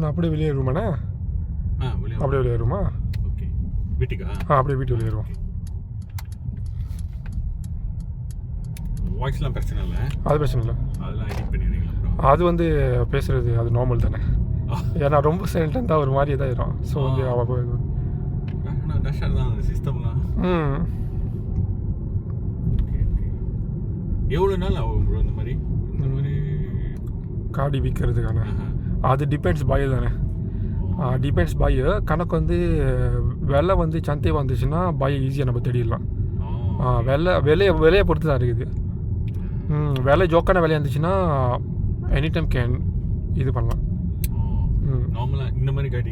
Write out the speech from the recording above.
நான் அப்படியே வெளியேறுமாண்ணே? அப்படியே வெளியேறுமா? ஓகே, வீட்டுக்கா? அப்படியே வீட்டு வெளியேறுவோம். வாய்ஸ்லாம் பிரச்சனை இல்லை, அது பிரச்சனை இல்லை. அதெல்லாம் எடிட் பண்ணிடுறீங்களா ப்ரோ? அது வந்து பேசுகிறது அது நார்மல் தானே. ஏன்னா ரொம்ப சைலண்டாக இருந்தால் ஒரு மாதிரி இதாகிடும். ஸோ வந்து ஆனால் டஷாக தான் அந்த சிஸ்டம்லாம். எவ்வளோ நாள் ஆகும் ப்ரோ இந்த மாதிரி காடி விற்கிறதுக்கான? அது டிபெண்ட்ஸ் பாய் தானே. டிபெண்ட்ஸ் பாய் கணக்கு வந்து விலை வந்து சந்தை வந்துச்சுன்னா பாய் ஈஸியாக நம்ம தேடிடலாம். விலையை பொறுத்து தான் இருக்குது. விலை ஜோக்கான விலையாக இருந்துச்சுன்னா எனி டைம் கேன் இது பண்ணலாம். நார்மலாக இந்த மாதிரி காடி